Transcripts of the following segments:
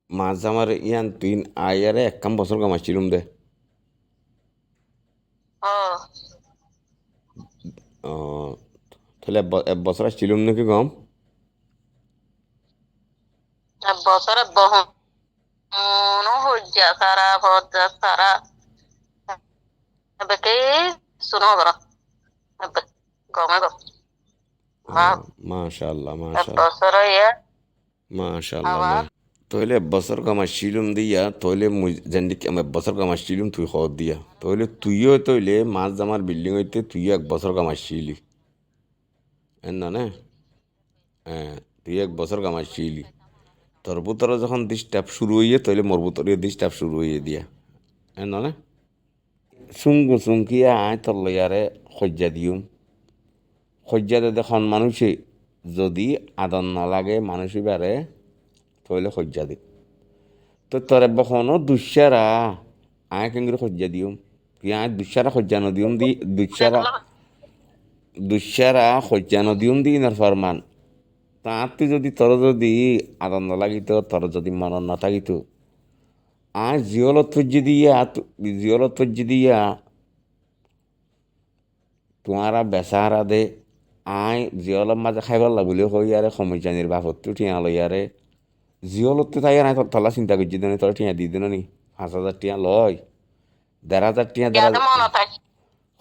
মাছ আমার ইয়ান তুই আয়ারে এক কাম বছর কামাইছিলুম দে। ও ও তাহলে এক বছর আসছিলুম নাকি গম। বছরে বহন হজ্জা সারা হজ্জা সারা এবে শুনো কর এবে গমে গম বা মাশাল্লাহ এক মাশাল্লাহ বছরে ইয়ে মাশাল্লাহ আবার তইলে এক বছর কামাইছিলুম দিয়া তইলে মুই যেন দেখি আমি এক বছর কামাইছিলুম তুই খবর দিয়া তইলে তুইও তইলে মাছ জামার বিল্ডিং হইতে তুইও এক বছর কামাইছিলি এন না নে। হ্যাঁ তুই এক বছর কামাইছিলি তোর বুতরে যখন ডিস্টার্ব শুরু হইয়ে তইলে মোর বুতরে ডিস্টার্ব শুরু হইয়ে দিয়া এন না নে। চুংকু চুংকিয়া আয় তোর লইয়ারে সজ্জা দিউম সজ্জা দে দেখুন মানুষে যদি আদর না লাগে মানুষই বারে তইলে সজ্জা দি তো তোর বখনো দুশ্যারা আয় কেঙ্গুরি সজ্জা দিউম কি আয় দুশ্যারা সজ্জা নদিউম দি দুশ্যারা দেখলো দুশ্যারা সজ্জা নদিউম দি ইনার ফরমান তাঁত তুই যদি তোর যদি আদর না লাগিত তোর যদি মন না থাকিত আয় জিয়লত ফজ্জি দিয়া জিয়লত ফজ্জি দিয়া তোমারা বেচারা দে আই জিয়লত মাঝে খাইবার লাগলে হই আরে সমস্যানির বাপত্তু টিয়া লই আরে জিয়লত তো তাই নাই তলা চিন্তা করছি দেনে তোর টিয়া দি দিন নি 5,000 টিয়া লয় 1,500 টিয়া ইয়াতে মন থাকে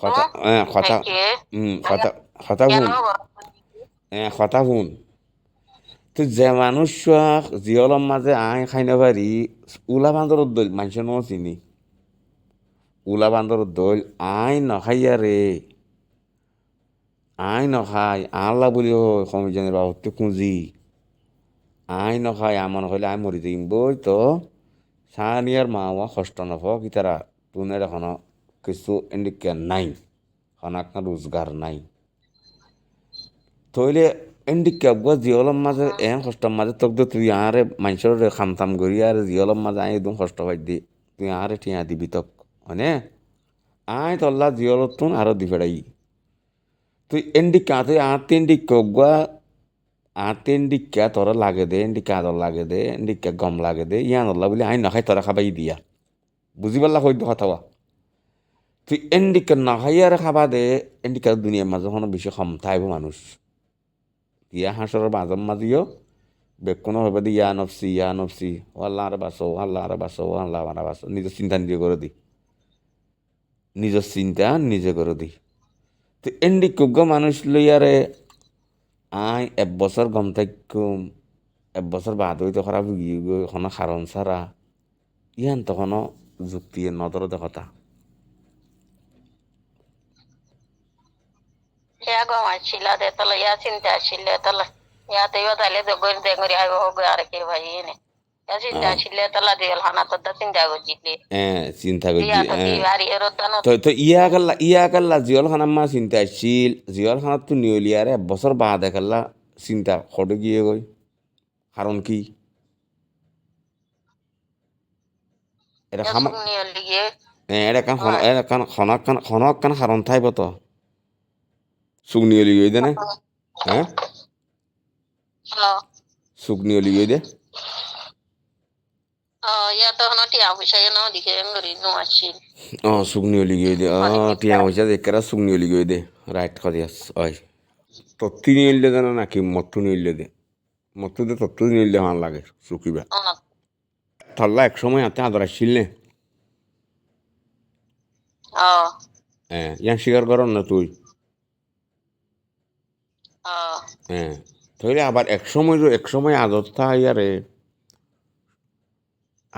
কথা কথা থেকে কথা কথা কেন শুন কথা শুন তো যে মানুষ জিয়লর মাঝে আই খাই না পারি উলা বান্দর দল মানুষের ন চিনি উলা বান্দর দল আই নখাইয়া রে আই নখাই আল্লাহ বলি সমজনের বাবদকে পুঁজি আই নখাই আমন হইলে আই মরি দিম বই তো সানিয়ার মাওয়া কষ্ট নফ কি তারা তুনের এখন কিছু এন্ডিকা নাই হনাক রোজগার নাই তইলে এন্ডিকা গো জিয়লম মাঝে এন কষ্টর মাঝে তোক দে তুই আরে মানুষের খাম থাম করি আর জিয়লম মাঝে আই একদম কষ্ট পাই দি তুই আরে টিয়া দিবি তক হনে আই তল্লা জিয়লত তুন আরো দি ফেড়াই তুই এন্ডিকা তুই আতে এন্ডিকা গা আতে এন্ডিকা তোর লাগে দে এন্ডিকা আদর লাগে দে এন্ডিকা গম লাগে দে ইয়ান আল্লাহ বলি আই নখাই তোরা খাবাই দিয়া বুঝি পারলা হইতো কথাওয়া তুই এন্ডিকা নখাইয়ার খাবা দে এন্ডিকা দুনিয়ার মাঝে কোনো বেশি ক্ষমতা আইব মানুষ ইয়া হাসর মাঝম মাঝিও বেকুনো হবে দি ইয়া নফসি ও আল্লাহ আরে বাসো ও আল্লাহ আরে বাসো ও আল্লাহ আরে বাসো নিজের চিন্তা নিজে করে দি নিজের চিন্তা নিজে করে দি তো এন্ডিকা মানুষ লইয়ারে আই এক বছর গম থাকুম এক বছর বাদ হইতে খারাপ গিয়ে গো এখনো কারণ ছাড়া ইয়ান তখনও যুক্তি নজরতে কথা ইয়া গমাইছিলা দে তাহলে ইয়া চিন্তা আসছিলে তাহলে ইয়াতে ইয়া তাহলে দগর দেগরি আইব হোক আর কি ভাই নে ইয়া চিন্তা আসছিলে তাহলে দিল হানা তো চিন্তা করছিলি চিন্তা করছি ইয়া তো কি আর এর দান তো ইয়া কাল্লা জিয়ল খানার মা চিন্তা আসছিল জিয়ল খানার তো নিয়লিয়ারে এক বছর বাদ একাল্লা চিন্তা খড়ে গিয়ে গই কারণ কি এটা ইয়া খাম শুকনি লিগে এটা কান হয় এটা কান খনক কান কারণ থাইব তো সুগ নিয়লি গই দে না হ্যাঁ হ্যালো সুগ নিয়লি গই দে ইয়া তো হনো টিয়া পয়সা ন দিকে ngori no আসছিল সুগ নিয়লি গই দে মানে কি টিয়া হইছে দেখরা সুগ নিয়লি গই দে রাইট করিয়াস ওই তত্তি নিয়লি দে না নাকি মত্তু নিয়লি দে মত্তু দে তত্তু নিয়লি হান লাগে সুকিবা অন থাল্লা এক সময় হাতে আদর আসছিল নে ইয়ান স্বীকার কর না তুই হ্যাঁ তাহলে আবার এক সময় আদর থাই আরে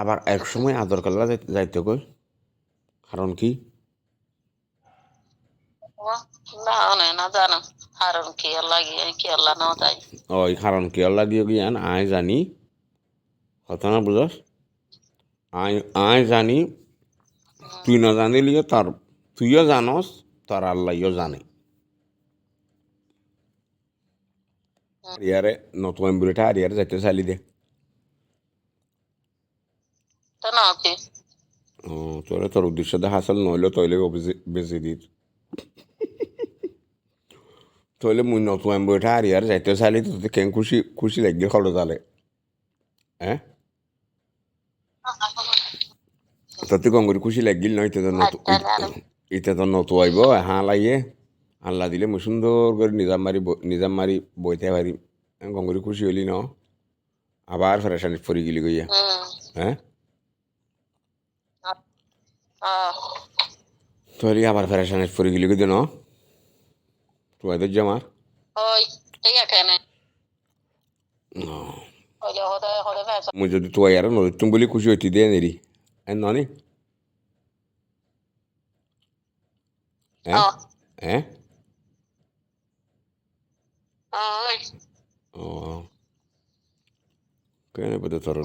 আবার এক সময় আদর কাল্লা যাইতে কই কারণ কি না না জানো কারণ কি লাগে কি আল্লাহ না তাই ওই কারণ কি লাগিয়ে গিয়ান আয় জানি কথা না বুঝস আয় আয় জানি তুই না জানিলিও তার তুইও জানস তার আল্লাহও জানে ইয়ারে নতুন বুড়িটা আর ইয়ারে যাইতে চালি দে তো না কি তোরে তোর উদ্দেশ্য দেখা আসল নইলে তৈলে বেশি দিত তইলে মুই নতুন বুড়িটা আর ইয়ারে যাইতে চালি তোতে কেন খুশি খুশি লাগবে খরচ জালে হ্যাঁ ততে গঙ্গুরি খুশি লাগিল নয় আচ্ছা জানো ইতে তো নতু আইব হাঁ লাগিয়ে আল্লাহ দিলে মই সুন্দর করে নিজাম মারি বইতে পারি গঙ্গুরি খুশি হইলি ন আবার ফেরাসানি ফরি গেলি গইয়া হ্যাঁ তোরই আবার ফেরাসানি ফরি গেলি গই ন তুই তো জামার ওই ঠিক আছে না ওইলে হতে হতে ফেসা মই যদি তুই আর নদীতুম বলি খুশি হইতি দে নেরি ননি হ্যাঁ হ্যাঁ ওই ও কেন বলতে তোর